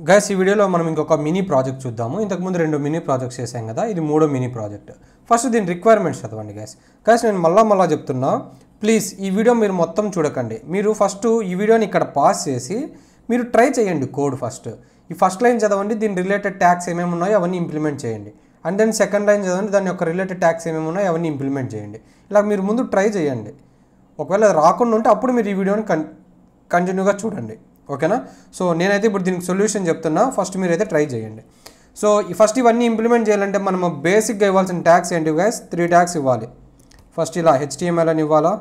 Guys ఈ వీడియోలో మనం ఇంకొక మినీ ప్రాజెక్ట్ చూద్దాము. ఇంతకుముందు 2 మినీ ప్రాజెక్ట్స్ చేసాం కదా, ఇది 3వ మినీ ప్రాజెక్ట్. ఫస్ట్ దీని రిక్వైర్మెంట్స్ చదవండి గైస్. నేను మళ్ళా చెప్తున్నా, ప్లీజ్ ఈ వీడియో మీరు మొత్తం చూడకండి. మీరు ఫస్ట్ ఈ వీడియోని ఇక్కడ పాస్ చేసి మీరు ట్రై చేయండి కోడ్. ఈ ఫస్ట్ లైన్ చదవండి, దీని రిలేటెడ్ ట్యాగ్స్ ఏమేమి ఉన్నాయో అవన్నీ ఇంప్లిమెంట్ చేయండి. అండ్ దెన్ సెకండ్ లైన్ చదవండి, దాని యొక్క రిలేటెడ్ ట్యాగ్స్ ఏమేమి ఉన్నాయో అవన్నీ ఇంప్లిమెంట్ చేయండి. ఇలా మీరు ముందు ట్రై చేయండి. ఒకవేళ అది రాకుండా ఉంటే అప్పుడు మీరు ఈ వీడియోని కంటిన్యూగా చూడండి, ఓకేనా? సో నేనైతే ఇప్పుడు దీనికి సొల్యూషన్ చెప్తున్నా, ఫస్ట్ మీరైతే ట్రై చేయండి. సో ఫస్ట్ ఇవన్నీ ఇంప్లిమెంట్ చేయాలంటే మనం బేసిక్గా ఇవ్వాల్సిన ట్యాగ్స్ ఏంటి గైస్? 3 ట్యాగ్స్ ఇవ్వాలి. ఫస్ట్ ఇలా HTML అని ఇవ్వాలా,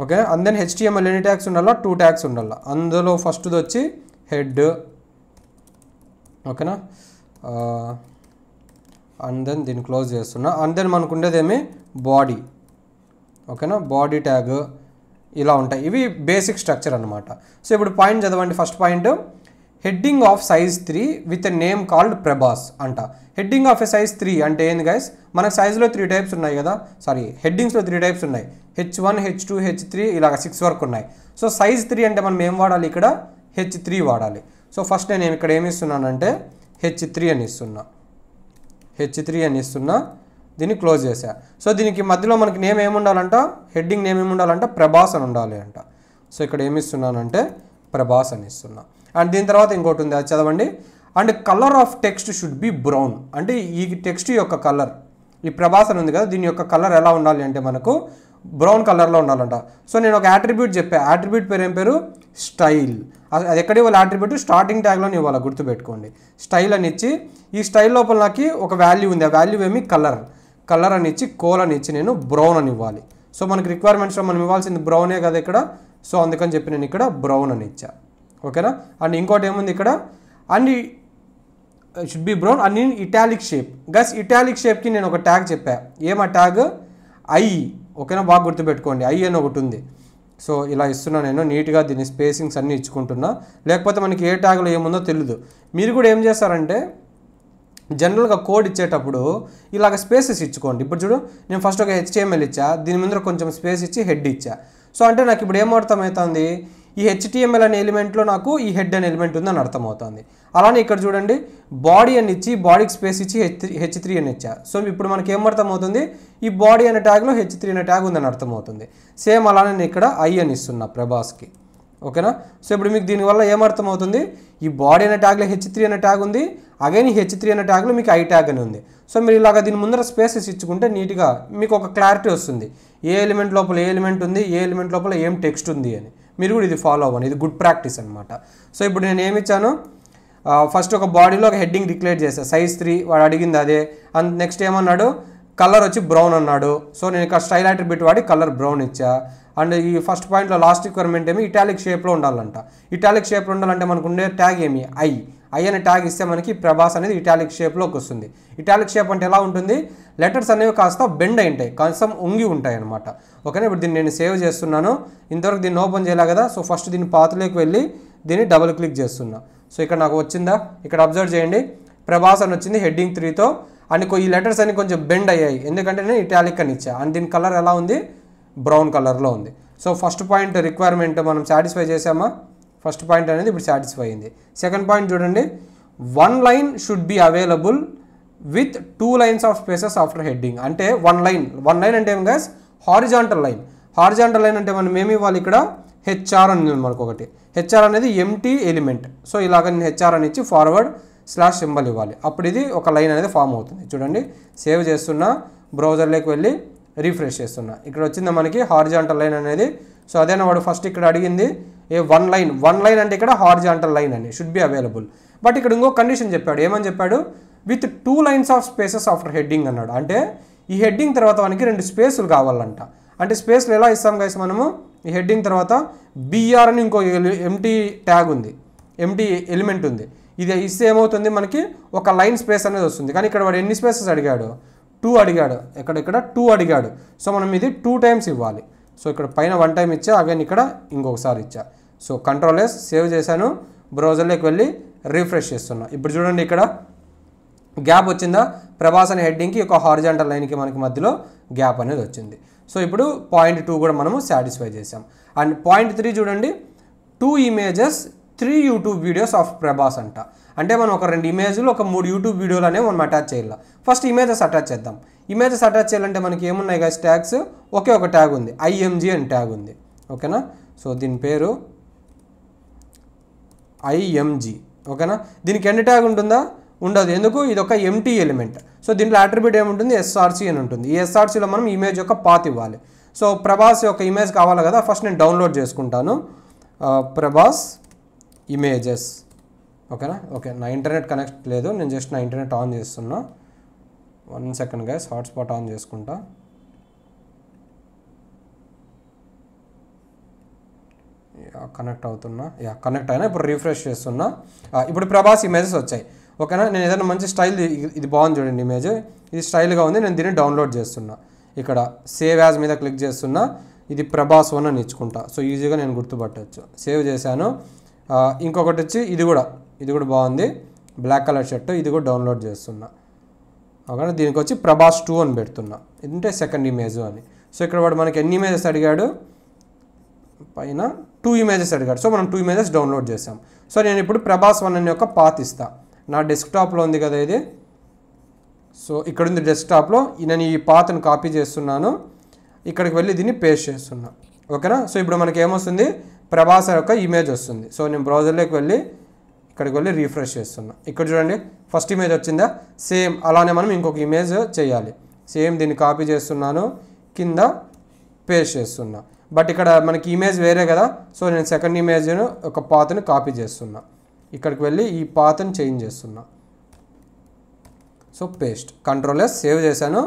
ఓకే? అండ్ దెన్ HTML ఎన్ని ట్యాగ్స్ ఉండాలా? 2 ట్యాగ్స్ ఉండాలా. అందులో ఫస్ట్ది వచ్చి హెడ్, ఓకేనా? అండ్ దెన్ దీన్ని క్లోజ్ చేస్తున్నా. అండ్ దెన్ మనకు ఉండేదేమి బాడీ, ఓకేనా? బాడీ ట్యాగ్ ఇలా ఉంటాయి. ఇవి బేసిక్ స్ట్రక్చర్ అనమాట. సో ఇప్పుడు పాయింట్ చదవండి. First point, heading of size 3 with a name called Prabhas అంట. హెడ్డింగ్ ఆఫ్ ఎ సైజ్ 3 అంటే ఏంది గైస్? మనకు సైజులో 3 టైప్స్ ఉన్నాయి కదా, హెడ్డింగ్స్లో 3 టైప్స్ ఉన్నాయి. H1, H2, H3 ఇలాగ 6 వరకు ఉన్నాయి. సో సైజ్ 3 అంటే మనం ఏం వాడాలి? ఇక్కడ H3 వాడాలి. సో ఫస్ట్ నేను ఇక్కడ ఏమి ఇస్తున్నానంటే H3 అని ఇస్తున్నా. దీన్ని క్లోజ్ చేసా. సో దీనికి మధ్యలో మనకి నేమ్ ఏముండాలంట? హెడ్డింగ్ నేమ్ ఏముండాలంట? ప్రభాస్ అని ఉండాలి అంట. సో ఇక్కడ ఏమి ఇస్తున్నానంటే ప్రభాస్ అని ఇస్తున్నా. అండ్ దీని తర్వాత ఇంకోటి ఉంది, అది చదవండి. And colour of text should be brown. అంటే ఈ టెక్స్ట్ యొక్క కలర్, ఈ ప్రభాస్ అని ఉంది కదా, దీని యొక్క కలర్ ఎలా ఉండాలి అంటే మనకు బ్రౌన్ కలర్లో ఉండాలంట. సో నేను ఒక యాట్రిబ్యూట్ చెప్పా. యాట్రిబ్యూట్ పేరు ఏం పేరు? స్టైల్. అది ఎక్కడ ఇవ్వాలి? యాట్రిబ్యూట్ స్టార్టింగ్ ట్యాగ్లోనే ఇవ్వాలి, గుర్తుపెట్టుకోండి. స్టైల్ అని ఇచ్చి, ఈ స్టైల్ లోపల నాకు ఒక వాల్యూ ఉంది. ఆ వాల్యూ ఏమి? కలర్ అని ఇచ్చి, అని ఇచ్చి నేను బ్రౌన్ అని ఇవ్వాలి. సో మనకి రిక్వైర్మెంట్స్లో మనం ఇవ్వాల్సింది బ్రౌనే కదా ఇక్కడ. సో అందుకని చెప్పి నేను ఇక్కడ బ్రౌన్ అని ఇచ్చా, ఓకేనా? అండ్ ఇంకోటి ఏముంది ఇక్కడ? And should be brown and in italic shape. Guys italic షేప్కి నేను ఒక ట్యాగ్ చెప్పా. ఏమా ట్యాగ్? ఐ, ఓకేనా? బాగా గుర్తుపెట్టుకోండి, ఐ అని ఒకటి ఉంది. సో ఇలా ఇస్తున్నా నేను నీట్గా, దీన్ని స్పేసింగ్స్ అన్నీ ఇచ్చుకుంటున్నా. లేకపోతే మనకి ఏ ట్యాగ్లో ఏముందో తెలియదు. మీరు కూడా ఏం చేస్తారంటే జనరల్గా కోడ్ ఇచ్చేటప్పుడు ఇలాగ స్పేసెస్ ఇచ్చుకోండి. ఇప్పుడు చూడు, నేను ఫస్ట్ ఒక HTML ఇచ్చా, దీని ముందర కొంచెం స్పేస్ ఇచ్చి హెడ్ ఇచ్చా. సో అంటే నాకు ఇప్పుడు ఏం అర్థమవుతుంది? ఈ HTML అనే ఎలిమెంట్లో నాకు ఈ హెడ్ అనే ఎలిమెంట్ ఉందని అర్థమవుతుంది. అలానే ఇక్కడ చూడండి, బాడీ అని ఇచ్చి, బాడీకి స్పేస్ ఇచ్చి H3 అని ఇచ్చా. సో ఇప్పుడు మనకి ఏం అర్థమవుతుంది? ఈ బాడీ అనే ట్యాగ్లో H3 అనే ట్యాగ్ ఉందని అర్థమవుతుంది. సేమ్ అలానే నేను ఇక్కడ ఐ అని ఇస్తున్నా ప్రభాస్కి, ఓకేనా? సో ఇప్పుడు మీకు దీనివల్ల ఏమర్థమవుతుంది? ఈ బాడీ అనే ట్యాగ్లో H3 అనే ట్యాగ్ ఉంది, అగైన్ ఈ H3 అనే ట్యాగ్లో మీకు ఐ ట్యాగ్ అని ఉంది. సో మీరు ఇలాగ దీని ముందర స్పేసెస్ ఇచ్చుకుంటే నీట్గా మీకు ఒక క్లారిటీ వస్తుంది, ఏ ఎలిమెంట్ లోపల ఏ ఎలిమెంట్ ఉంది, ఏ ఎలిమెంట్ లోపల ఏం టెక్స్ట్ ఉంది అని. మీరు కూడా ఇది ఫాలో అవ్వండి, ఇది గుడ్ ప్రాక్టీస్ అనమాట. సో ఇప్పుడు నేను ఏమి ఇచ్చాను? ఫస్ట్ ఒక బాడీలో ఒక హెడ్డింగ్ డిక్లేర్ చేశాను, సైజ్ 3, వాడు అడిగింది అదే. అండ్ నెక్స్ట్ ఏమన్నాడు? కలర్ వచ్చి బ్రౌన్ అన్నాడు. సో నేను ఇక్కడ స్టైల్ అట్రిబ్యూట్ వాడి కలర్ బ్రౌన్ ఇచ్చా. అండ్ ఈ ఫస్ట్ పాయింట్లో లాస్ట్ రిక్వైర్మెంట్ ఏమి? ఇటాలిక్ షేప్లో ఉండాలంట. ఇటాలిక్ షేప్లో ఉండాలంటే మనకు ఉండే ట్యాగ్ ఏమి? ఐ అనే ట్యాగ్ ఇస్తే మనకి ప్రభాస్ అనేది ఇటాలిక్ షేప్లోకి వస్తుంది. ఇటాలిక్ షేప్ అంటే ఎలా ఉంటుంది? లెటర్స్ అనేవి కాస్త బెండ్ అయి ఉంటాయి, కాస్త ఉంగి ఉంటాయి అనమాట, ఓకేనా? ఇప్పుడు దీన్ని నేను సేవ్ చేస్తున్నాను. ఇంతవరకు దీన్ని ఓపెన్ చేయలే కదా. సో ఫస్ట్ దీన్ని పాత్లోకి వెళ్ళి దీన్ని డబుల్ క్లిక్ చేస్తున్నా. సో ఇక్కడ నాకు వచ్చిందా? ఇక్కడ అబ్జర్వ్ చేయండి, ప్రభాస్ అని వచ్చింది హెడ్డింగ్ 3తో. అండ్ ఈ లెటర్స్ అన్ని కొంచెం బెండ్ అయ్యాయి, ఎందుకంటే నేను ఇటాలిక్ అని ఇచ్చా. అండ్ దీని కలర్ ఎలా ఉంది? బ్రౌన్ కలర్లో ఉంది. సో ఫస్ట్ పాయింట్ రిక్వైర్మెంట్ మనం సాటిస్ఫై చేసామా? ఫస్ట్ పాయింట్ అనేది ఇప్పుడు సాటిస్ఫై అయింది. సెకండ్ పాయింట్ చూడండి, 1 line should be available with 2 lines of spaces after heading. అంటే 1 లైన్ అంటే ఏం guys? Horizontal line. Horizontal line అంటే మనం ఏమి ఇవ్వాలి? ఇక్కడ HR అని ఉంది మనకు ఒకటి. HR అనేది ఎంటీ ఎలిమెంట్. సో ఇలాగ నేను HR అని ఇచ్చి ఫార్వర్డ్/ సింబల్ ఇవ్వాలి. అప్పుడు ఇది ఒక లైన్ అనేది ఫామ్ అవుతుంది. చూడండి, సేవ్ చేస్తున్నా, బ్రౌజర్లోకి వెళ్ళి రీఫ్రెష్ చేస్తున్నా. ఇక్కడ వచ్చిందా మనకి హారిజాంటల్ లైన్ అనేది. సో అదేనా వాడు ఫస్ట్ ఇక్కడ అడిగింది, 1 లైన్ అంటే ఇక్కడ హారిజాంటల్ లైన్ అని షుడ్ బి అవైలబుల్. బట్ ఇక్కడ ఇంకో కండిషన్ చెప్పాడు. ఏమని చెప్పాడు? With 2 lines of spaces after heading అన్నాడు. అంటే ఈ హెడ్డింగ్ తర్వాత మనకి 2 స్పేసులు కావాలంట. అంటే స్పేస్లు ఎలా ఇస్తాం గైస్ మనము? ఈ హెడ్డింగ్ తర్వాత BR అని ఇంకో ఎంటీ ట్యాగ్ ఉంది, ఎంటీ ఎలిమెంట్ ఉంది. ఇది ఇస్తే ఏమవుతుంది? మనకి ఒక లైన్ స్పేస్ అనేది వస్తుంది. కానీ ఇక్కడ వాడు ఎన్ని స్పేసెస్ అడిగాడు? 2 అడిగాడు. ఇక్కడ 2 అడిగాడు. సో మనం ఇది 2 టైమ్స్ ఇవ్వాలి. సో ఇక్కడ పైన 1 టైం ఇచ్చా, అగైన్ ఇక్కడ ఇంకొకసారి ఇచ్చా. సో Ctrl+, సేవ్ చేశాను, బ్రౌజర్లోకి వెళ్ళి రీఫ్రెష్ చేస్తున్నా. ఇప్పుడు చూడండి, ఇక్కడ గ్యాప్ వచ్చిందా? ప్రభాస్ అనే హెడ్డింగ్కి ఒక హారిజాంటల్ లైన్కి మనకి మధ్యలో గ్యాప్ అనేది వచ్చింది. సో ఇప్పుడు పాయింట్ 2 కూడా మనము సాటిస్ఫై చేసాం. అండ్ పాయింట్ 3 చూడండి, 2 images 3 YouTube videos of Prabhas అంట. అంటే మనం ఒక 2 ఇమేజ్లు ఒక 3 యూట్యూబ్ వీడియోలు అనేవి మనం అటాచ్ చేయాలి. ఫస్ట్ ఇమేజెస్ అటాచ్ చేద్దాం. ఇమేజెస్ అటాచ్ చేయాలంటే మనకి ఏమున్నాయి గైస్ ట్యాగ్స్, ఒకే ఒక ట్యాగ్ ఉంది, IMG అని ట్యాగ్ ఉంది. ఓకేనా, సో దీని పేరు IMG. ఓకేనా, దీనికి ఎండ్ ట్యాగ్ ఉంటుందా? ఉండదు. ఎందుకు? ఇది ఒక ఎంటీ ఎలిమెంట్. సో దీంట్లో అట్రిబ్యూట్ ఏముంటుంది? SRC అని ఉంటుంది. ఈ SRCలో మనం ఇమేజ్ యొక్క పాత్ ఇవ్వాలి. సో ప్రభాస్ యొక్క ఇమేజ్ కావాలి కదా, ఫస్ట్ నేను డౌన్లోడ్ చేసుకుంటాను ప్రభాస్ ఇమేజెస్. ఓకేనా, ఓకే, నా ఇంటర్నెట్ కనెక్ట్ లేదు, నేను జస్ట్ నా ఇంటర్నెట్ ఆన్ చేస్తున్నా. 1 సెకండ్ గైస్, హాట్స్పాట్ ఆన్ చేసుకుంటా. కనెక్ట్ అవుతున్నా, కనెక్ట్ అయినా. ఇప్పుడు రిఫ్రెష్ చేస్తున్నా. ఇప్పుడు ప్రభాస్ ఇమేజెస్ వచ్చాయి. ఓకేనా, నేను ఏదైనా మంచి స్టైల్, ఇది బాగుంది చూడండి ఇమేజ్, ఇది స్టైల్గా ఉంది, నేను దీన్ని డౌన్లోడ్ చేస్తున్నా. ఇక్కడ సేవ్ యాజ్ మీద క్లిక్ చేస్తున్నా. ఇది ప్రభాస్ 1 అని ఇచ్చుకుంటా. సో ఈజీగా నేను గుర్తుపట్టవచ్చు. సేవ్ చేశాను. ఇంకొకటి వచ్చి ఇది కూడా బాగుంది, బ్లాక్ కలర్ షర్ట్, ఇది కూడా డౌన్లోడ్ చేస్తున్నా. ఓకేనా, దీనికి వచ్చి ప్రభాస్ 2 అని పెడుతున్నా, ఇదంటే సెకండ్ ఇమేజ్ అని. సో ఇక్కడ వాడు మనకి ఎన్ని ఇమేజెస్ అడిగాడు? పైన 2 ఇమేజెస్ అడిగాడు. సో మనం 2 ఇమేజెస్ డౌన్లోడ్ చేసాం. సో నేను ఇప్పుడు ప్రభాస్ 1 అనే ఒక పాత్ ఇస్తా. నా డెస్క్టాప్లో ఉంది కదా ఇది. సో ఇక్కడ ఉంది డెస్క్టాప్లో. నేను ఈ పాత్ను కాపీ చేస్తున్నాను, ఇక్కడికి వెళ్ళి దీన్ని పేస్ట్ చేస్తున్నా. ఓకేనా, సో ఇప్పుడు మనకి ఏమొస్తుంది? ప్రభాస్ యొక్క ఇమేజ్ వస్తుంది. సో నేను బ్రౌజర్లోకి వెళ్ళి ఇక్కడికి వెళ్ళి రిఫ్రెష్ చేస్తున్నా. ఇక్కడ చూడండి ఫస్ట్ ఇమేజ్ వచ్చిందా? సేమ్ అలానే మనం ఇంకొక ఇమేజ్ చేయాలి. సేమ్ దీన్ని కాపీ చేస్తున్నాను, కింద పేస్ట్ చేస్తున్నా. బట్ ఇక్కడ మనకి ఇమేజ్ వేరే కదా, సో నేను సెకండ్ ఇమేజ్ను ఒక పాత్ని కాపీ చేస్తున్నా. ఇక్కడికి వెళ్ళి ఈ పాత్ని చేంజ్ చేస్తున్నా. సో పేస్ట్, కంట్రోల్+, సేవ్ చేశాను,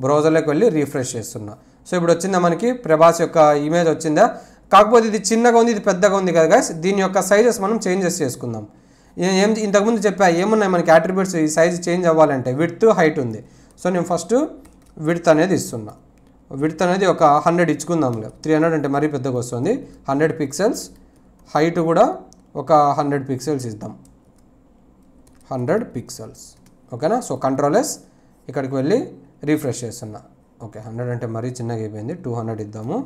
బ్రౌజర్లోకి వెళ్ళి రిఫ్రెష్ చేస్తున్నా. సో ఇప్పుడు వచ్చిందా మనకి ప్రభాస్ యొక్క ఇమేజ్ వచ్చిందా? కాకపోతే ఇది చిన్నగా ఉంది, ఇది పెద్దగా ఉంది కదా గైస్. దీని యొక్క సైజెస్ మనం చేంజెస్ చేసుకుందాం. ఇంతకుముందు చెప్పా ఏమున్నాయి మనకి అట్రిబ్యూట్స్, ఈ సైజ్ చేంజ్ అవ్వాలంటే విడ్త్, హైట్ ఉంది. సో నేను ఫస్ట్ విడ్త్ అనేది ఇస్తున్నా. విడ్త్ అనేది ఒక 100 ఇచ్చుకుందాంలే, 300 అంటే మరీ పెద్దగా వస్తుంది. 100 పిక్సెల్స్. హైట్ కూడా ఒక 100 పిక్సెల్స్ ఇద్దాం, 100 పిక్సెల్స్. ఓకేనా, సో కంట్రోల్+, ఇక్కడికి వెళ్ళి రిఫ్రెష్ చేస్తున్నా. ఓకే, 100 అంటే మరీ చిన్నగా అయిపోయింది, 200 ఇద్దాము.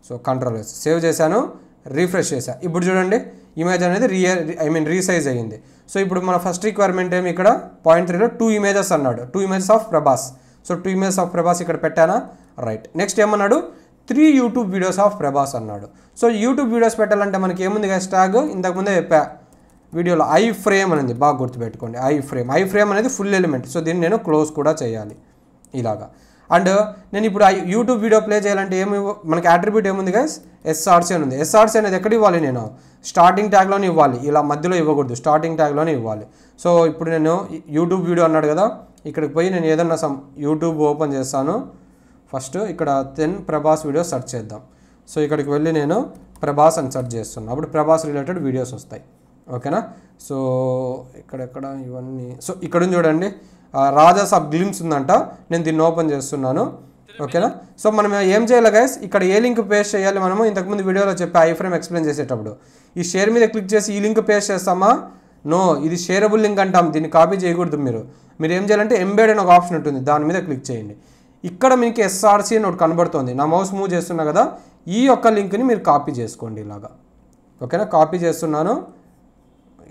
సో కంట్రోల్+, సేవ్ చేశాను, రిఫ్రెష్ చేశా. ఇప్పుడు చూడండి ఇమేజ్ అనేది రీసైజ్ అయ్యింది. సో ఇప్పుడు మన ఫస్ట్ రిక్వైర్మెంట్ ఏమి? ఇక్కడ .3లో 2 ఇమేజెస్ అన్నాడు, 2 images of Prabhas. So 2 images of Prabhas ఇక్కడ పెట్టానా? రైట్. నెక్స్ట్ ఏమన్నాడు? 3 యూట్యూబ్ వీడియోస్ ఆఫ్ ప్రభాస్ అన్నాడు. సో యూట్యూబ్ వీడియోస్ పెట్టాలంటే మనకి ఏముంది గైస్ ట్యాగ్? ఇంతకుముందే చెప్పా వీడియోలో iframe అనేది, బాగా గుర్తుపెట్టుకోండి. iframe అనేది ఫుల్ ఎలిమెంట్. సో దీన్ని నేను క్లోజ్ కూడా చేయాలి ఇలాగా. అండ్ నేను ఇప్పుడు యూట్యూబ్ వీడియో ప్లే చేయాలంటే మనకి అట్రిబ్యూట్ ఏముంది గైస్? SRC అని ఉంది. SRC అనేది ఎక్కడ ఇవ్వాలి? నేను స్టార్టింగ్ ట్యాగ్లోనే ఇవ్వాలి, ఇలా మధ్యలో ఇవ్వకూడదు, స్టార్టింగ్ ట్యాగ్లోనే ఇవ్వాలి. సో ఇప్పుడు నేను యూట్యూబ్ వీడియో అన్నాడు కదా, ఇక్కడికి పోయి నేను ఏదన్నా యూట్యూబ్ ఓపెన్ చేస్తాను. ఫస్ట్ ఇక్కడ 10 ప్రభాస్ వీడియో సెర్చ్ చేద్దాం. సో ఇక్కడికి వెళ్ళి నేను ప్రభాస్ అని సెర్చ్ చేస్తున్నాను. అప్పుడు ప్రభాస్ రిలేటెడ్ వీడియోస్ వస్తాయి. ఓకేనా, సో ఇక్కడెక్కడ ఇవన్నీ. సో ఇక్కడ చూడండి రాజా సాబ్ గ్లిమ్స్ ఉందంట, నేను దీన్ని ఓపెన్ చేస్తున్నాను. ఓకేనా, సో మనం ఏం చేయాలి గైస్? ఇక్కడ ఏ లింక్ పేస్ట్ చేయాలి? మనము ఇంతకుముందు వీడియోలో చెప్పి iframe ఎక్స్ప్లెయిన్ చేసేటప్పుడు ఈ షేర్ మీద క్లిక్ చేసి ఈ లింక్ పేస్ట్ చేస్తామా? నో, ఇది షేరబుల్ లింక్ అంటాం, దీన్ని కాపీ చేయకూడదు. మీరు ఏం చేయాలంటే ఎంబెడ్ అని ఒక ఆప్షన్ ఉంటుంది, దాని మీద క్లిక్ చేయండి. ఇక్కడ మీకు SRC అని ఒకటి కనబడుతుంది, నా మౌస్ మూవ్ చేస్తున్నా కదా, ఈ యొక్క లింక్ని మీరు కాపీ చేసుకోండి ఇలాగా. ఓకేనా, కాపీ చేస్తున్నాను.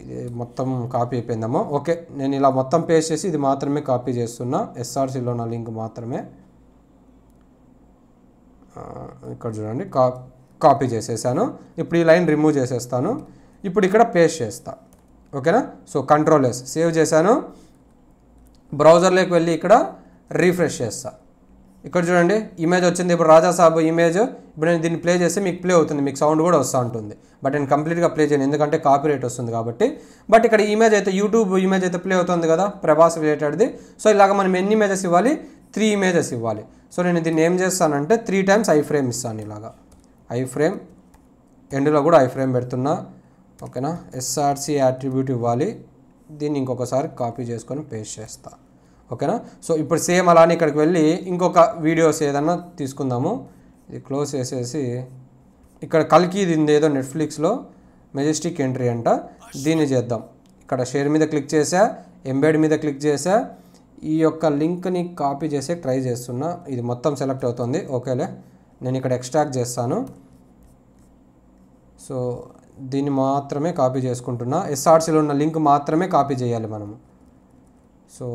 ఇది మొత్తం కాపీ అయిపోయిందమ్మో. ఓకే, నేను ఇలా మొత్తం పేస్ట్ చేసి ఇది మాత్రమే కాపీ చేస్తున్నా, SRCలో నా లింక్ మాత్రమే. ఇక్కడ చూడండి కాపీ చేసేసాను. ఇప్పుడు ఈ లైన్ రిమూవ్ చేసేస్తాను. ఇప్పుడు ఇక్కడ పేస్ట్ చేస్తా. ఓకేనా, సో కంట్రోల్+, సేవ్ చేశాను, బ్రౌజర్లోకి వెళ్ళి ఇక్కడ రిఫ్రెష్ చేస్తా. ఇక్కడ చూడండి ఇమేజ్ వచ్చింది. ఇప్పుడు రాజా సాబ్ ఇమేజ్. ఇప్పుడు నేను దీన్ని ప్లే చేస్తే మీకు ప్లే అవుతుంది, మీకు సౌండ్ కూడా వస్తూ ఉంటుంది. బట్ నేను కంప్లీట్గా ప్లే చేయను, ఎందుకంటే కాపీరైట్ వస్తుంది కాబట్టి. బట్ ఇక్కడ ఇమేజ్ అయితే యూట్యూబ్ ఇమేజ్ అయితే ప్లే అవుతుంది కదా, ప్రభాస్ రిలేటెడ్ది. సో ఇలాగ మనం ఎన్ని ఇమేజెస్ ఇవ్వాలి? 3 ఇమేజెస్ ఇవ్వాలి. సో నేను దీన్ని ఏం చేస్తానంటే 3 times iframe ఇస్తాను ఇలాగా. iframe ఎండ్లో కూడా iframe పెడుతున్నా. ఓకేనా, SRC అట్రిబ్యూట్ ఇవ్వాలి. దీన్ని ఇంకొకసారి కాపీ చేసుకొని పేస్ట్ చేస్తా. ఓకేనా, సో ఇప్పుడు సేమ్ అలానే ఇక్కడికి వెళ్ళి ఇంకొక వీడియోస్ ఏదన్నా తీసుకుందాము. ఇది క్లోజ్ చేసేసి ఇక్కడ కల్కి ఇది ఏదో నెట్ఫ్లిక్స్లో మెజెస్టిక్ ఎంట్రీ అంట, దీన్ని చేద్దాం. ఇక్కడ షేర్ మీద క్లిక్ చేసా, ఎంబెడ్ మీద క్లిక్ చేసా, ఈ యొక్క లింక్ని కాపీ చేసే ట్రై చేస్తున్నా. ఇది మొత్తం సెలెక్ట్ అవుతుంది. ఓకేలే, నేను ఇక్కడ ఎక్స్ట్రాక్ట్ చేస్తాను. సో దీన్ని మాత్రమే కాపీ చేసుకుంటున్నా, ఎస్ఆర్సీలో ఉన్న లింక్ మాత్రమే కాపీ చేయాలి మనము. సో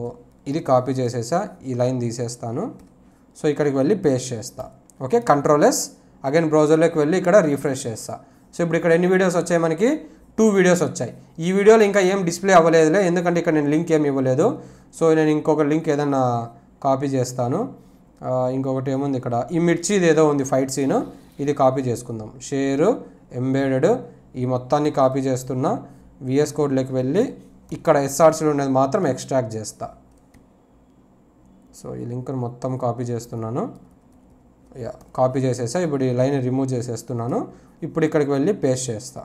ఇది కాపీ చేసేసా, ఈ లైన్ తీసేస్తాను. సో ఇక్కడికి వెళ్ళి పేస్ట్ చేస్తా. ఓకే, కంట్రోల్-S, అగైన్ బ్రౌజర్లోకి వెళ్ళి ఇక్కడ రీఫ్రెష్ చేస్తా. సో ఇప్పుడు ఇక్కడ ఎన్ని వీడియోస్ వచ్చాయి మనకి? 2 వీడియోస్ వచ్చాయి. ఈ వీడియోలో ఇంకా ఏం డిస్ప్లే అవ్వలేదులే, ఎందుకంటే ఇక్కడ నేను లింక్ ఏమి ఇవ్వలేదు. సో నేను ఇంకొక లింక్ ఏదన్నా కాపీ చేస్తాను. ఇంకొకటి ఏముంది ఇక్కడ, ఈ మిర్చిది ఏదో ఉంది ఫైట్ సీన్, ఇది కాపీ చేసుకుందాం. షేర్ ఎంబెడెడ్, ఈ మొత్తాన్ని కాపీ చేస్తున్నా. VS కోడ్లోకి వెళ్ళి ఇక్కడ ఎస్ఆర్సీలో ఉన్నది మాత్రం ఎక్స్ట్రాక్ట్ చేస్తా. సో ఈ లింక్ను మొత్తం కాపీ చేస్తున్నాను. కాపీ చేసేసా. ఇప్పుడు ఈ లైన్ రిమూవ్ చేసేస్తున్నాను. ఇప్పుడు ఇక్కడికి వెళ్ళి పేస్ట్ చేస్తా.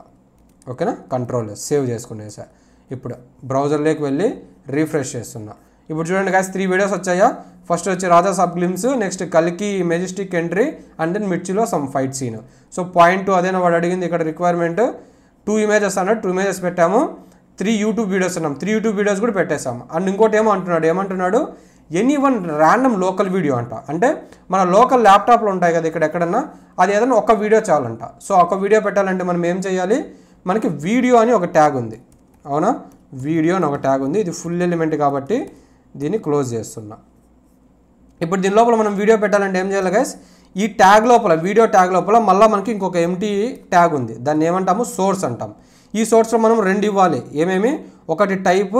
ఓకేనా, కంట్రోల్-S సేవ్ చేసుకునేసా. ఇప్పుడు బ్రౌజర్లోకి వెళ్ళి రీఫ్రెష్ చేస్తున్నా. ఇప్పుడు చూడండి గాయ్స్, 3 వీడియోస్ వచ్చాయా? ఫస్ట్ వచ్చి రాధా సబ్ గ్లిమ్స్, నెక్స్ట్ కల్కి మెజెస్టిక్ ఎంట్రీ, అండ్ దెన్ మిర్చిలో some fight scene. So point 2 అదేనా వాడు అడిగింది ఇక్కడ రిక్వైర్మెంట్. 2 ఇమేజెస్ అన్నాడు, 2 ఇమేజెస్ పెట్టాము. 3 యూట్యూబ్ వీడియోస్ అన్నాం, 3 యూట్యూబ్ వీడియోస్ కూడా పెట్టేసాము. అండ్ ఇంకోటి ఏమంటున్నాడు any one random local video అంట. అంటే మన లోకల్ ల్యాప్టాప్లో ఉంటాయి కదా ఇక్కడ ఎక్కడన్నా, అది ఏదైనా ఒక వీడియో చాలంట. సో ఒక వీడియో పెట్టాలంటే మనం ఏం చేయాలి? మనకి వీడియో అని ఒక ట్యాగ్ ఉంది, అవునా? వీడియో అని ఒక ట్యాగ్ ఉంది. ఇది ఫుల్ ఎలిమెంట్ కాబట్టి దీన్ని క్లోజ్ చేస్తున్నా. ఇప్పుడు దీని లోపల మనం వీడియో పెట్టాలంటే ఏం చేయాలి గైస్? ఈ ట్యాగ్ లోపల, వీడియో ట్యాగ్ లోపల మళ్ళీ మనకి ఇంకొక ఎంటీ ట్యాగ్ ఉంది, దాన్ని ఏమంటాము? సోర్స్ అంటాం. ఈ సోర్స్లో మనం 2 ఇవ్వాలి. ఏమేమి? ఒకటి టైపు,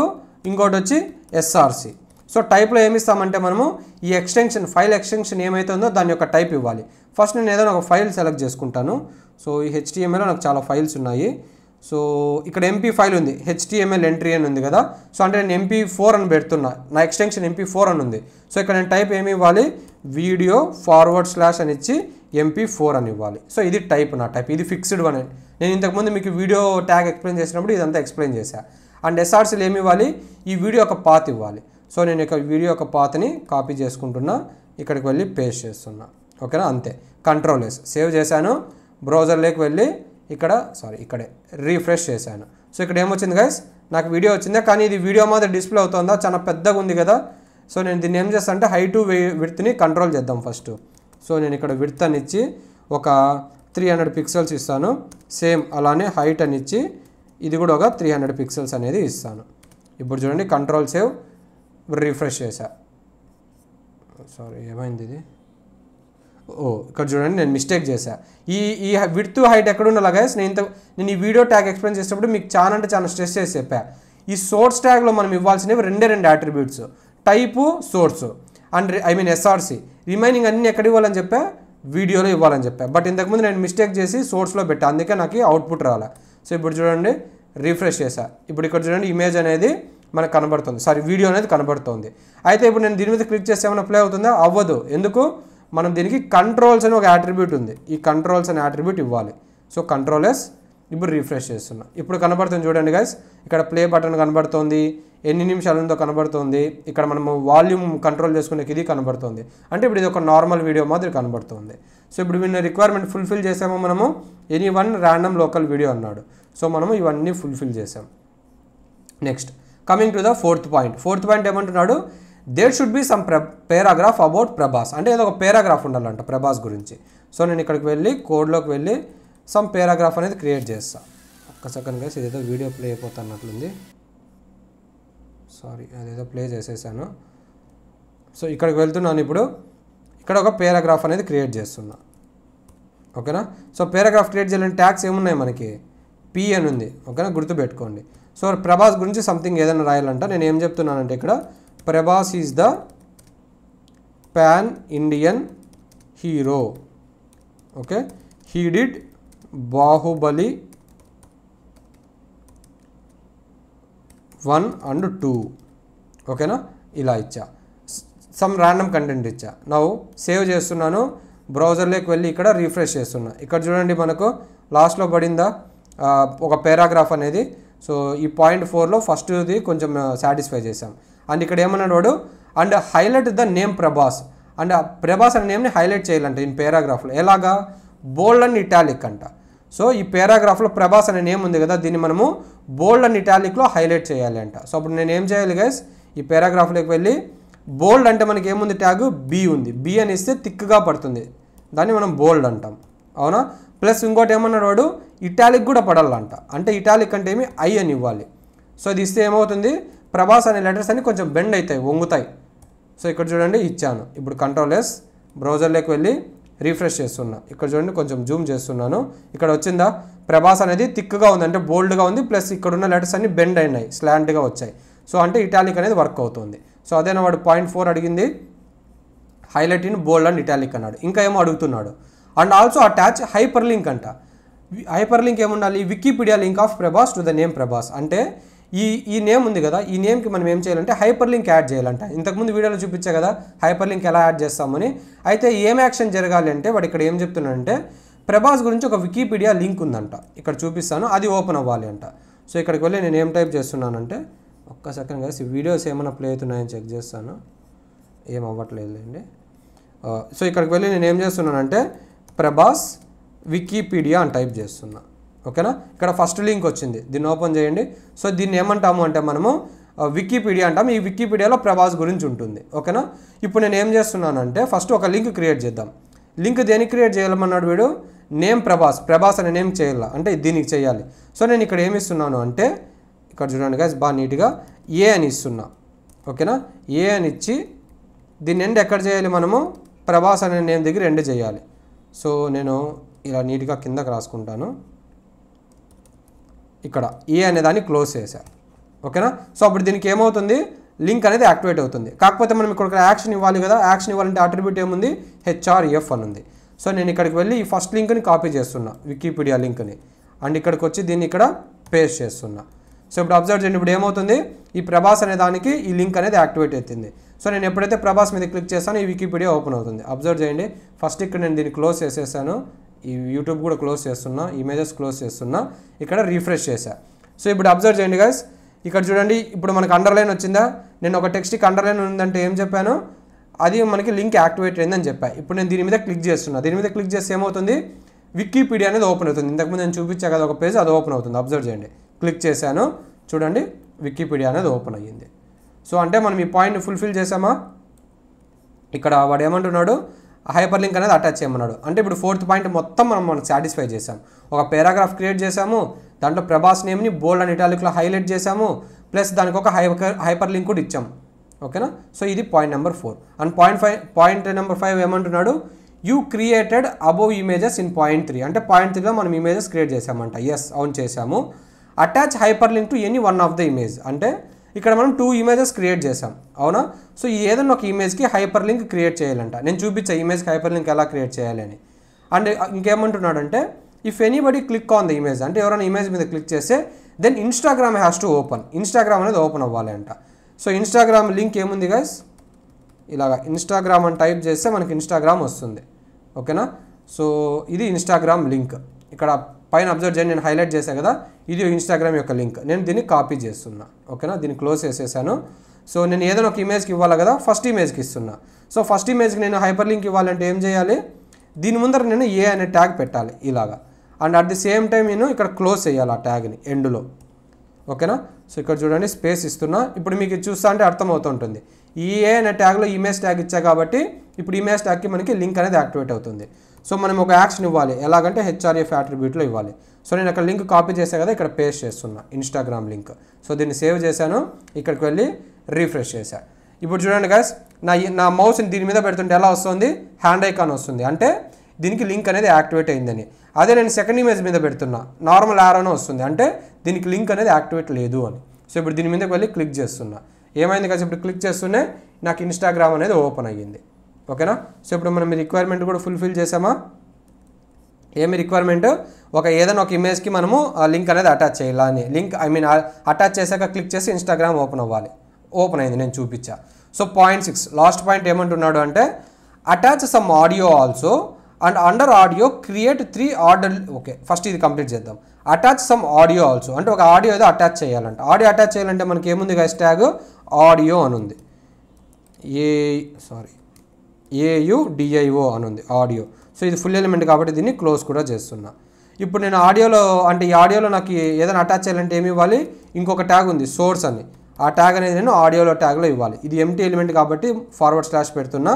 ఇంకోటి వచ్చి ఎస్ఆర్సి. సో టైప్లో ఏమి ఇస్తామంటే మనము ఈ ఎక్స్టెన్షన్, ఫైల్ ఎక్స్టెన్షన్ ఏమైతే ఉందో దాని యొక్క టైప్ ఇవ్వాలి. ఫస్ట్ నేను ఏదైనా ఒక ఫైల్ సెలెక్ట్ చేసుకుంటాను. సో ఈ HTMLలో నాకు చాలా ఫైల్స్ ఉన్నాయి. సో ఇక్కడ MP ఫైల్ ఉంది, HTML ఎంట్రీ అని ఉంది కదా. సో అంటే నేను MP4 అని పెడుతున్నా, నా ఎక్స్టెన్షన్ MP4 అని ఉంది. సో ఇక్కడ నేను టైప్ ఏమి ఇవ్వాలి? వీడియో / అని ఇచ్చి MP4 అని ఇవ్వాలి. సో ఇది టైప్, నా టైప్. ఇది ఫిక్స్డ్ వన్. నేను ఇంతకుముందు మీకు వీడియో ట్యాగ్ ఎక్స్ప్లెయిన్ చేసినప్పుడు ఇదంతా ఎక్స్ప్లెయిన్ చేశా. అండ్ ఎస్ఆర్సీలు ఏమి ఇవ్వాలి? ఈ వీడియో ఒక పాత్ ఇవ్వాలి. సో నేను ఇక్కడ వీడియో ఒక పాత్ని కాపీ చేసుకుంటున్నా, ఇక్కడికి వెళ్ళి పేస్ట్ చేస్తున్నా. ఓకేనా, అంతే. కంట్రోల్-S సేవ్ చేశాను. బ్రౌజర్లోకి వెళ్ళి ఇక్కడే రీఫ్రెష్ చేశాను. సో ఇక్కడ ఏమొచ్చింది గైస్? నాకు వీడియో వచ్చిందా? కానీ ఇది వీడియో మాత్రం డిస్ప్లే అవుతుందా? చాలా పెద్దగా ఉంది కదా. సో నేను దీన్ని ఏం చేస్తాను అంటే హైట్ విడ్త్ని కంట్రోల్ చేద్దాం ఫస్ట్. సో నేను ఇక్కడ విడ్త్ అని ఇచ్చి ఒక 300 పిక్సెల్స్ ఇస్తాను. సేమ్ అలానే హైట్ అని ఇచ్చి ఇది కూడా ఒక 300 పిక్సెల్స్ అనేది ఇస్తాను. ఇప్పుడు చూడండి, కంట్రోల్ సేవ్, రీఫ్రెష్ చేశా. ఏమైంది ఇది? ఇక్కడ చూడండి, నేను మిస్టేక్ చేశా. ఈ విడ్త్ హైట్ ఎక్కడ ఉండాలి గైస్? నేను ఈ వీడియో ట్యాగ్ ఎక్స్ప్లెయిన్ చేసేటప్పుడు మీకు చాలా స్ట్రెస్ చేసి చెప్పా. ఈ సోర్స్ ట్యాగ్లో మనం ఇవ్వాల్సినవి 2 attributes, type, source and SRC. Remaining అన్ని ఎక్కడ ఇవ్వాలని చెప్పా? వీడియోలో ఇవ్వాలని చెప్పా. బట్ ఇంతకుముందు నేను మిస్టేక్ చేసి సోర్స్లో పెట్టా, అందుకే నాకు అవుట్పుట్ రాలే. సో ఇప్పుడు చూడండి, రీఫ్రెష్ చేశా. ఇప్పుడు ఇక్కడ చూడండి, ఇమేజ్ అనేది మనకు కనబడుతుంది, వీడియో అనేది కనబడుతుంది. అయితే ఇప్పుడు నేను దీని మీద క్లిక్ చేస్తే ఏమైనా ప్లే అవుతుందా? అవ్వదు. ఎందుకు? మనం దీనికి కంట్రోల్స్ అని ఒక అట్రిబ్యూట్ ఉంది, ఈ కంట్రోల్స్ అనే అట్రిబ్యూట్ ఇవ్వాలి. సో కంట్రోల్-S. ఇప్పుడు రీఫ్రెష్ చేస్తున్నా. ఇప్పుడు కనబడుతుంది చూడండి గైస్, ఇక్కడ ప్లే బటన్ కనబడుతుంది, ఎన్ని నిమిషాలు ఉందో కనబడుతుంది. ఇక్కడ మనము వాల్యూమ్ కంట్రోల్ చేసుకునే ఇది కనబడుతుంది. అంటే ఇప్పుడు ఇది ఒక నార్మల్ వీడియో మాదిరి కనబడుతుంది. సో ఇప్పుడు వీళ్ళ రిక్వైర్మెంట్ ఫుల్ఫిల్ చేసాము మనము. Any one random local video అన్నాడు. సో మనము ఇవన్నీ ఫుల్ఫిల్ చేసాం. Next coming to the 4th point. 4th point ఏమంటున్నాడు? There should be some paragraph about Prabhas. అంటే ఏదో ఒక పేరాగ్రాఫ్ ఉండాలంట ప్రభాస్ గురించి. సో నేను ఇక్కడికి వెళ్ళి కోడ్లోకి వెళ్ళి సమ్ పేరాగ్రాఫ్ అనేది క్రియేట్ చేస్తాను. ఒక్క సెకండ్ గైస్, ఇదేదో వీడియో ప్లే అయిపోతున్నట్లుంది. అదేదో ప్లే చేసేసాను. సో ఇక్కడికి వెళ్తున్నాను. ఇప్పుడు ఇక్కడ ఒక పేరాగ్రాఫ్ అనేది క్రియేట్ చేస్తున్నా. ఓకేనా. సో పేరాగ్రాఫ్ క్రియేట్ చేయాలంటే ట్యాగ్స్ ఏమున్నాయి మనకి? P అని ఉంది. ఓకేనా, గుర్తుపెట్టుకోండి. సో ప్రభాస్ గురించి సంథింగ్ ఏదైనా రాయాలంట. నేను ఏం చెప్తున్నానంటే ఇక్కడ Prabhas is the pan Indian hero. Okay, he did Baahubali 1 and 2. ఓకేనా, ఇలా ఇచ్చా. సమ్ ర్యాండమ్ కంటెంట్ ఇచ్చా. నౌ సేవ్ చేస్తున్నాను. బ్రౌజర్లోకి వెళ్ళి ఇక్కడ రీఫ్రెష్ చేస్తున్నా. ఇక్కడ చూడండి, మనకు లాస్ట్లో పడిందా ఒక పేరాగ్రాఫ్ అనేది. సో ఈ పాయింట్ 4లో ఫస్ట్ది కొంచెం సాటిస్ఫై చేసాం. అండ్ ఇక్కడ ఏమన్నాడు వాడు? And highlight the name Prabhas. And Prabhas అనే నేమ్ని హైలైట్ చేయాలంట ఈ పేరాగ్రాఫ్లో. ఎలాగా? బోల్డ్ అండ్ ఇటాలిక్ అంట. సో ఈ పేరాగ్రాఫ్లో ప్రభాస్ అనే నేమ్ ఉంది కదా, దీన్ని మనము బోల్డ్ అండ్ ఇటాలిక్లో హైలైట్ చేయాలి అంట. సో అప్పుడు నేను ఏం చేయాలి గైస్? ఈ పేరాగ్రాఫ్లోకి వెళ్ళి బోల్డ్ అంటే మనకి ఏముంది? ట్యాగ్ B ఉంది. B అని ఇస్తే థిక్గా పడుతుంది, దాన్ని మనం బోల్డ్ అంటాం. అవునా? ప్లస్ ఇంకోటి ఏమన్నాడు వాడు? ఇటాలిక్ కూడా పడాలంట. అంటే ఇటాలిక్ అంటే ఏమి ఐ అని ఇవ్వాలి. సో ఇది ఇస్తే ఏమవుతుంది, ప్రభాస్ అనే లెటర్స్ అన్ని కొంచెం బెండ్ అవుతాయి, వంగుతాయి. సో ఇక్కడ చూడండి ఇచ్చాను. ఇప్పుడు Ctrl+S బ్రౌజర్లోకి వెళ్ళి రీఫ్రెష్ చేస్తున్నా. ఇక్కడ చూడండి కొంచెం జూమ్ చేస్తున్నాను. ఇక్కడ వచ్చిందా, ప్రభాస్ అనేది థిక్గా ఉంది, అంటే బోల్డ్గా ఉంది, ప్లస్ ఇక్కడ ఉన్న లెటర్స్ అన్ని బెండ్ అయినాయి, స్లాంట్గా వచ్చాయి. సో అంటే ఇటాలిక్ అనేది వర్క్ అవుతుంది. సో అదేనా వాడు 0.4 అడిగింది, highlight in bold and italic అన్నాడు. ఇంకా ఏమో అడుగుతున్నాడు. And also attach hyper link అంట. హైపర్ లింక్ ఏముండాలి, Wikipedia link of Prabhas to the name Prabhas. అంటే ఈ నేమ్ ఉంది కదా, ఈ నేమ్కి మనం ఏం చేయాలంటే హైపర్ లింక్ యాడ్ చేయాలంట. ఇంతకుముందు వీడియోలో చూపించా కదా హైపర్ లింక్ ఎలా యాడ్ చేస్తామని. అయితే ఏం యాక్షన్ జరగాలి అంటే వాడు ఇక్కడ ఏం చెప్తున్నాడంటే ప్రభాస్ గురించి ఒక వికీపీడియా లింక్ ఉందంట, ఇక్కడ చూపిస్తాను, అది ఓపెన్ అవ్వాలి అంట. సో ఇక్కడికి వెళ్ళి నేను ఏం టైప్ చేస్తున్నానంటే, ఒక్క సెకండ్ కలిసి వీడియోస్ ఏమైనా ప్లే అవుతున్నాయని చెక్ చేస్తాను, ఏం అవ్వట్లేదు అండి. సో ఇక్కడికి వెళ్ళి నేను ఏం చేస్తున్నానంటే ప్రభాస్ వికీపీడియా అని టైప్ చేస్తున్నా. ఓకేనా, ఇక్కడ ఫస్ట్ లింక్ వచ్చింది, దీన్ని ఓపెన్ చేయండి. సో దీన్ని ఏమంటాము అంటే మనము వికీపీడియా అంటాము. ఈ వికీపీడియాలో ప్రభాస్ గురించి ఉంటుంది. ఓకేనా, ఇప్పుడు నేను ఏం చేస్తున్నానంటే ఫస్ట్ ఒక లింక్ క్రియేట్ చేద్దాం. లింక్ దేనికి క్రియేట్ చేయాలన్నాడు వీడు, నేమ్ ప్రభాస్ అనే నేమ్ చేయాలి, అంటే దీనికి చేయాలి. సో నేను ఇక్కడ ఏమి ఇస్తున్నాను అంటే, ఇక్కడ చూడండి గైస్ బాగా నీట్గా ఏ అని ఇస్తున్నా. ఓకేనా, ఏ అని ఇచ్చి దీన్ని ఎండ్ ఎక్కడ చేయాలి, మనము ప్రభాస్ అనే నేమ్ దగ్గర ఎండ్ చేయాలి. సో నేను ఇలా నీట్గా కిందకి రాసుకుంటాను. ఇక్కడ ఏ అనే దాన్ని క్లోజ్ చేశా. ఓకేనా, సో అప్పుడు దీనికి ఏమవుతుంది, లింక్ అనేది యాక్టివేట్ అవుతుంది. కాకపోతే మనం ఇక్కడ యాక్షన్ ఇవ్వాలి కదా, యాక్షన్ ఇవ్వాలంటే అట్రిబ్యూట్ ఏముంది, HRF అని ఉంది. సో నేను ఇక్కడికి వెళ్ళి ఈ ఫస్ట్ లింక్ని కాపీ చేస్తున్నా, వికీపీడియా లింక్ని, అండ్ ఇక్కడికి వచ్చి దీన్ని ఇక్కడ పేస్ట్ చేస్తున్నా. సో ఇప్పుడు అబ్జర్వ్ చేయండి, ఇప్పుడు ఏమవుతుంది, ఈ ప్రభాస్ అనే దానికి ఈ లింక్ అనేది యాక్టివేట్ అవుతుంది. సో నేను ఎప్పుడైతే ప్రభాస్ మీద క్లిక్ చేస్తానో ఈ వికీపీడియా ఓపెన్ అవుతుంది. అబ్జర్వ్ చేయండి, ఫస్ట్ ఇక్కడ నేను దీన్ని క్లోజ్ చేసేసాను, ఈ యూట్యూబ్ కూడా క్లోజ్ చేస్తున్నా, ఇమేజెస్ క్లోజ్ చేస్తున్నా, ఇక్కడ రీఫ్రెష్ చేశా. సో ఇప్పుడు అబ్జర్వ్ చేయండి గైస్, ఇక్కడ చూడండి ఇప్పుడు మనకు అండర్లైన్ వచ్చిందా. నేను ఒక టెక్స్ట్కి అండర్లైన్ ఉందంటే ఏం చెప్పాను, అది మనకి లింక్ యాక్టివేట్ అయిందని చెప్పా. ఇప్పుడు నేను దీని మీద క్లిక్ చేస్తున్నా, దీని మీద క్లిక్ చేస్తే ఏమవుతుంది, వికీపీడియా అనేది ఓపెన్ అవుతుంది. ఇంతకుముందు నేను చూపించా కదా ఒక పేజ్, అది ఓపెన్ అవుతుంది. అబ్జర్వ్ చేయండి, క్లిక్ చేశాను, చూడండి వికీపీడియా అనేది ఓపెన్ అయ్యింది. సో అంటే మనం ఈ పాయింట్ని ఫుల్ఫిల్ చేసామా. ఇక్కడ వాడు ఏమంటున్నాడు, హైపర్ లింక్ అనేది అటాచ్ చేయమన్నాడు. అంటే ఇప్పుడు 4th పాయింట్ మొత్తం మనకు సాటిస్ఫై చేసాం. ఒక పారాగ్రాఫ్ క్రియేట్ చేసాము, దాంట్లో ప్రభాస్ నేమ్ని బోల్డ్ అండ్ ఇటాలిక్లో హైలైట్ చేసాము, ప్లస్ దానికి ఒక హైపర్ లింక్ కూడా ఇచ్చాము. ఓకేనా, సో ఇది point number 4. And point number 5 ఏమంటున్నాడు, you created above images in point 3. అంటే పాయింట్ 3లో మనం ఇమేజెస్ క్రియేట్ చేసామంట. ఎస్, అవును చేసాము. Attach hyper link to any one of the image. అంటే ఇక్కడ మనం 2 ఇమేజెస్ క్రియేట్ చేసాం, అవునా. సో ఏదైనా ఒక ఇమేజ్కి హైపర్ లింక్ క్రియేట్ చేయాలంట. నేను చూపించా ఇమేజ్కి హైపర్ లింక్ ఎలా క్రియేట్ చేయాలి అని. అండ్ ఇంకేమంటున్నాడు అంటే, if anybody click on the image, అంటే ఎవరైనా ఇమేజ్ మీద క్లిక్ చేస్తే then Instagram has to open, Instagram అనేది ఓపెన్ అవ్వాలి అంట. సో ఇన్స్టాగ్రామ్ లింక్ ఏముంది గైస్, ఇలాగా ఇన్స్టాగ్రామ్ అని టైప్ చేస్తే మనకి ఇన్స్టాగ్రామ్ వస్తుంది. ఓకేనా, సో ఇది ఇన్స్టాగ్రామ్ లింక్. ఇక్కడ పైన అబ్జర్వ్ చేయండి, నేను హైలైట్ చేశాను కదా, ఇది ఇన్స్టాగ్రామ్ యొక్క లింక్. నేను దీన్ని కాపీ చేస్తున్నా. ఓకేనా, దీన్ని క్లోజ్ చేసేసాను. సో నేను ఏదైనా ఒక ఇమేజ్కి ఇవ్వాలి కదా, ఫస్ట్ ఇమేజ్కి ఇస్తున్నా. సో ఫస్ట్ ఇమేజ్కి నేను హైపర్ లింక్ ఇవ్వాలంటే ఏం చేయాలి, దీని ముందర నేను ఏ అనే ట్యాగ్ పెట్టాలి ఇలాగా. And at the same time నేను ఇక్కడ క్లోజ్ చేయాలి ఆ ట్యాగ్ని ఎండ్లో. ఓకేనా, సో ఇక్కడ చూడండి స్పేస్ ఇస్తున్నా. ఇప్పుడు మీకు చూస్తా అంటే అర్థమవుతుంటుంది, ఈ ఏ అనే ట్యాగ్లో ఇమేజ్ ట్యాగ్ ఇచ్చా కాబట్టి ఇప్పుడు ఇమేజ్ ట్యాగ్కి మనకి లింక్ అనేది యాక్టివేట్ అవుతుంది. సో మనం ఒక యాక్షన్ ఇవ్వాలి, ఎలాగంటే HRF అట్రిబ్యూట్లో ఇవ్వాలి. సో నేను అక్కడ లింక్ కాపీ చేసా కదా, ఇక్కడ పేస్ట్ చేస్తున్నా ఇన్స్టాగ్రామ్ లింక్. సో దీన్ని సేవ్ చేశాను, ఇక్కడికి వెళ్ళి రీఫ్రెష్ చేశా. ఇప్పుడు చూడండి గైస్, నా మౌస్ని దీని మీద పెడుతుంటే ఎలా వస్తుంది, హ్యాండ్ ఐకాన్ వస్తుంది, అంటే దీనికి లింక్ అనేది యాక్టివేట్ అయిందని. అదే నేను సెకండ్ ఇమేజ్ మీద పెడుతున్నా, నార్మల్ యారోనే వస్తుంది, అంటే దీనికి లింక్ అనేది యాక్టివేట్ లేదు అని. సో ఇప్పుడు దీని మీదకి వెళ్ళి క్లిక్ చేస్తున్నా, ఏమైంది కదా, ఇప్పుడు క్లిక్ చేస్తూనే నాకు ఇన్స్టాగ్రామ్ అనేది ఓపెన్ అయ్యింది. ఓకేనా, సో ఇప్పుడు మనం రిక్వైర్మెంట్ కూడా ఫుల్ఫిల్ చేసామా. ఏమి రిక్వైర్మెంట్, ఏదైనా ఒక ఇమేజ్కి మనము లింక్ అనేది అటాచ్ చేయాలి అని. లింక్ అటాచ్ చేశాక క్లిక్ చేసి ఇన్స్టాగ్రామ్ ఓపెన్ అవ్వాలి. ఓపెన్ అయింది, నేను చూపించా. సో పాయింట్ 6 లాస్ట్ పాయింట్ ఏమంటున్నాడు అంటే, attach some audio also and under audio create 3 order. Okay, first ఇది కంప్లీట్ చేద్దాం. అటాచ్ సమ్ ఆడియో ఆల్సో, అంటే ఒక ఆడియో ఏదో అటాచ్ చేయాలంట. ఆడియో అటాచ్ చేయాలంటే మనకి ఏముంది గైస్, ట్యాగ్ ఆడియో అని ఉంది, AUDIO అని ఉంది ఆడియో. సో ఇది ఫుల్ ఎలిమెంట్ కాబట్టి దీన్ని క్లోజ్ కూడా చేస్తున్నా. ఇప్పుడు నేను ఆడియోలో, అంటే ఈ ఆడియోలో నాకు ఏదైనా అటాచ్ చేయాలంటే ఏమి ఇవ్వాలి, ఇంకొక ట్యాగ్ ఉంది సోర్స్ అని, ఆ ట్యాగ్ అనేది నేను ఆడియోలో ట్యాగ్లో ఇవ్వాలి. ఇది ఎంటీ ఎలిమెంట్ కాబట్టి // పెడుతున్నా.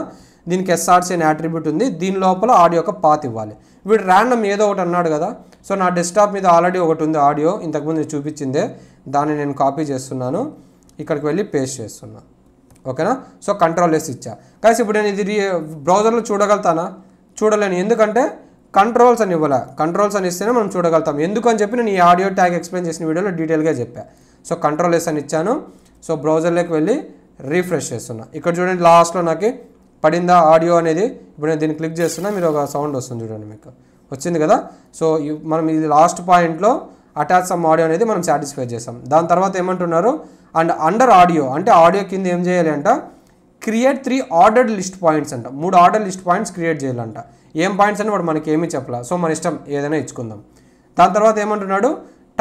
దీనికి SRC అనే అట్రిబ్యూట్ ఉంది, దీని లోపల ఆడియో యొక్క పాత్ ఇవ్వాలి. వీడు ర్యాండమ్ ఏదో ఒకటి అన్నాడు కదా, సో నా డెస్క్టాప్ మీద ఆల్రెడీ ఒకటి ఉంది ఆడియో, ఇంతకుముందు నేను చూపించిందే, దాన్ని నేను కాపీ చేస్తున్నాను, ఇక్కడికి వెళ్ళి పేస్ట్ చేస్తున్నాను. ఓకేనా. సో కంట్రోల్-S ఇచ్చా. కానీ ఇప్పుడు నేను ఇది బ్రౌజర్లో చూడగలుగుతానా? చూడలేను. ఎందుకంటే కంట్రోల్స్ అని ఇవ్వలే. కంట్రోల్స్ అని ఇస్తేనే మనం చూడగలుగుతాం. ఎందుకని చెప్పి నేను ఈ ఆడియో ట్యాగ్ ఎక్స్ప్లెయిన్ చేసిన వీడియోలో డీటెయిల్గా చెప్పా. సో కంట్రోల్-S అని ఇచ్చాను. సో బ్రౌజర్లోకి వెళ్ళి రీఫ్రెష్ చేస్తున్నా. ఇక్కడ చూడండి లాస్ట్లో నాకు పడిందా ఆడియో అనేది. ఇప్పుడు నేను దీన్ని క్లిక్ చేస్తున్నా, మీరు ఒక సౌండ్ వస్తుంది చూడండి, మీకు వచ్చింది కదా. సో మనం ఇది లాస్ట్ పాయింట్లో అటాచ్ సమ్ ఆడియో అనేది మనం సాటిస్ఫై చేసాం. దాని తర్వాత ఏమంటున్నారు, అండ్ అండర్ ఆడియో అంటే ఆడియో కింద ఏం చేయాలి అంట, క్రియేట్ 3 ఆర్డర్డ్ లిస్ట్ పాయింట్స్ అంట. 3 ఆర్డర్ లిస్ట్ పాయింట్స్ క్రియేట్ చేయాలంట. ఏం పాయింట్స్ అని వాడు మనకి ఏమీ చెప్పాల. సో మన ఇష్టం ఏదైనా ఇచ్చుకుందాం. దాని తర్వాత ఏమంటున్నాడు,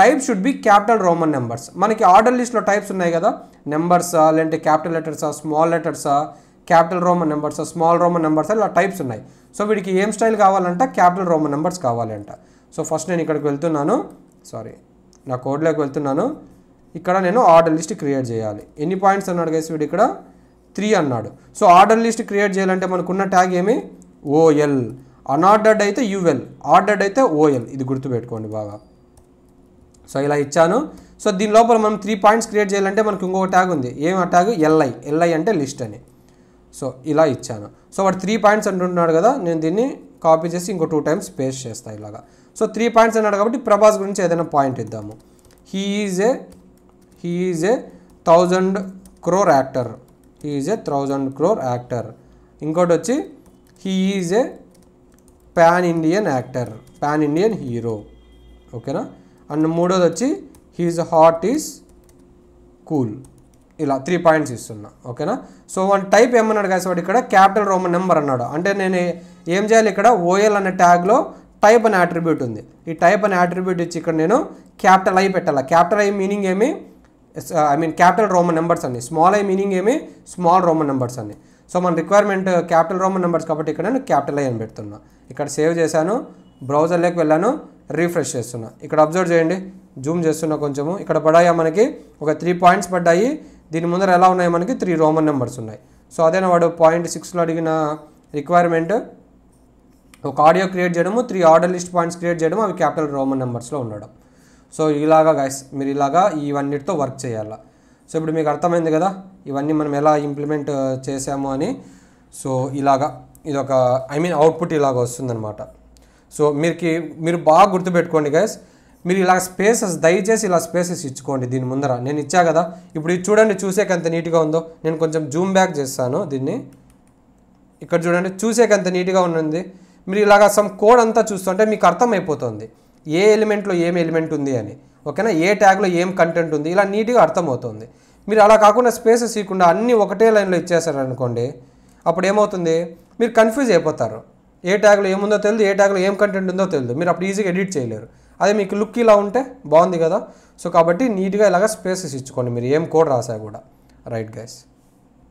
type should be capital roman numbers. మనకి ఆర్డర్ లిస్ట్లో టైప్స్ ఉన్నాయి కదా, నెంబర్సా, లేదంటే క్యాపిటల్ లెటర్సా, స్మాల్ లెటర్సా, క్యాపిటల్ రోమన్ నెంబర్సా, స్మాల్ రోమన్ నెంబర్సా, ఇలా టైప్స్ ఉన్నాయి. సో వీడికి ఏం స్టైల్ కావాలంట, క్యాపిటల్ రోమన్ నెంబర్స్ కావాలి అంట. సో ఫస్ట్ నేను ఇక్కడికి వెళ్తున్నాను, నా కోడ్లోకి వెళ్తున్నాను. ఇక్కడ నేను ఆర్డర్ లిస్ట్ క్రియేట్ చేయాలి. ఎన్ని పాయింట్స్ అన్నాడు గైస్ వీడు, ఇక్కడ 3 అన్నాడు. సో ఆర్డర్ లిస్ట్ క్రియేట్ చేయాలంటే మనకున్న ట్యాగ్ ఏమి, OL. అన్ఆర్డర్డ్ అయితే UL, ఆర్డర్డ్ అయితే OL. ఇది గుర్తుపెట్టుకోండి బాగా. సో ఇలా ఇచ్చాను. సో దీని లోపల మనం 3 పాయింట్స్ క్రియేట్ చేయాలంటే మనకు ఇంకొక ట్యాగ్ ఉంది. ఏం ఆ ట్యాగ్, LI అంటే లిస్ట్ అని. సో ఇలా ఇచ్చాను. సో వాడు 3 పాయింట్స్ అంటున్నాడు కదా, నేను దీన్ని కాపీ చేసి ఇంకో 2 టైమ్స్ పేస్ట్ చేస్తాను ఇలాగా. సో 3 పాయింట్స్ అన్నాడు కాబట్టి ప్రభాస్ గురించి ఏదైనా పాయింట్ ఇద్దాము. He is a 1000 crore actor. He is a 1000 crore actor. ఇంకోటి వచ్చి he is a pan Indian actor, pan Indian hero. ఓకేనా. అండ్ మూడోది వచ్చి హీజ్ హార్ట్ ఈజ్ కూల్. ఇలా 3 పాయింట్స్ ఇస్తున్నా. ఓకేనా. సో వన్ టైప్ ఏమన్నాడు కాదు వాడు, ఇక్కడ క్యాపిటల్ రోమన్ నెంబర్ అన్నాడు. అంటే నేను ఏం చేయాలి, ఇక్కడ OL అనే ట్యాగ్లో టైప్ అనే అట్రిబ్యూట్ ఉంది. ఈ టైప్ అనే అట్రిబ్యూట్ ఇచ్చి ఇక్కడ నేను క్యాపిటల్ I పెట్టాలి. క్యాపిటల్ I మీనింగ్ ఏమి, క్యాపిటల్ రోమన్ నెంబర్స్ అని. స్మాల్ I మీనింగ్ ఏమి, స్మాల్ రోమన్ నెంబర్స్ అని. సో మన రిక్వైర్మెంట్ క్యాపిటల్ రోమన్ నెంబర్స్ కాబట్టి ఇక్కడ నేను క్యాపిటల్ I అని పెడుతున్నా. ఇక్కడ సేవ్ చేశాను, బ్రౌజర్లోకి వెళ్ళాను, రీఫ్రెష్ చేస్తున్నా. ఇక్కడ అబ్జర్వ్ చేయండి, జూమ్ చేస్తున్నా కొంచెము. ఇక్కడ పడాయా మనకి ఒక 3 పాయింట్స్ పడ్డాయి. దీని ముందర ఎలా ఉన్నాయి, మనకి 3 రోమన్ నెంబర్స్ ఉన్నాయి. సో అదేనా వాడు పాయింట్ 6లో అడిగిన రిక్వైర్మెంట్, ఒక ఆడియో క్రియేట్ చేయడము, 3 ఆర్డర్ లిస్ట్ పాయింట్స్ క్రియేట్ చేయడం, అవి క్యాపిటల్ రోమన్ నెంబర్స్లో ఉండడం. సో ఇలాగా గైస్ మీరు ఇలాగా ఇవన్నిటితో వర్క్ చేయాలా. సో ఇప్పుడు మీకు అర్థమైంది కదా ఇవన్నీ మనం ఎలా ఇంప్లిమెంట్ చేసాము అని. సో ఇలాగా ఇదొక అవుట్పుట్ ఇలాగ వస్తుందన్నమాట. సో మీరు బాగా గుర్తుపెట్టుకోండి గైస్, మీరు ఇలా స్పేసెస్ దయచేసి ఇలా స్పేసెస్ ఇచ్చుకోండి. దీని ముందర నేను ఇచ్చా కదా, ఇప్పుడు ఇది చూడండి చూసేకి ఎంత నీట్గా ఉందో. నేను కొంచెం జూమ్ బ్యాక్ చేస్తాను దీన్ని. ఇక్కడ చూడండి చూసేకి ఎంత నీట్గా ఉన్నది. మీరు ఇలాగ సమ్ కోడ్ అంతా చూస్తుంటే మీకు అర్థమైపోతుంది ఏ ఎలిమెంట్లో ఏం ఎలిమెంట్ ఉంది అని. ఓకేనా. ఏ ట్యాగ్లో ఏం కంటెంట్ ఉంది, ఇలా నీట్గా అర్థమవుతుంది. మీరు అలా కాకుండా స్పేసెస్ ఇవ్వకుండా అన్నీ ఒకటే లైన్లో ఇచ్చేసారనుకోండి, అప్పుడు ఏమవుతుంది, మీరు కన్ఫ్యూజ్ అయిపోతారు. ఏ ట్యాగ్లో ఏముందో తెలియదు, ఏ ట్యాగ్లో ఏం కంటెంట్ ఉందో తెలియదు. మీరు అప్పుడు ఈజీగా ఎడిట్ చేయలేరు. అదే మీకు లుక్ ఇలా ఉంటే బాగుంది కదా. సో కాబట్టి నీట్గా ఇలాగ స్పేసెస్ ఇచ్చుకోండి మీరు ఏం కోడ్ రాసా కూడా. Right guys.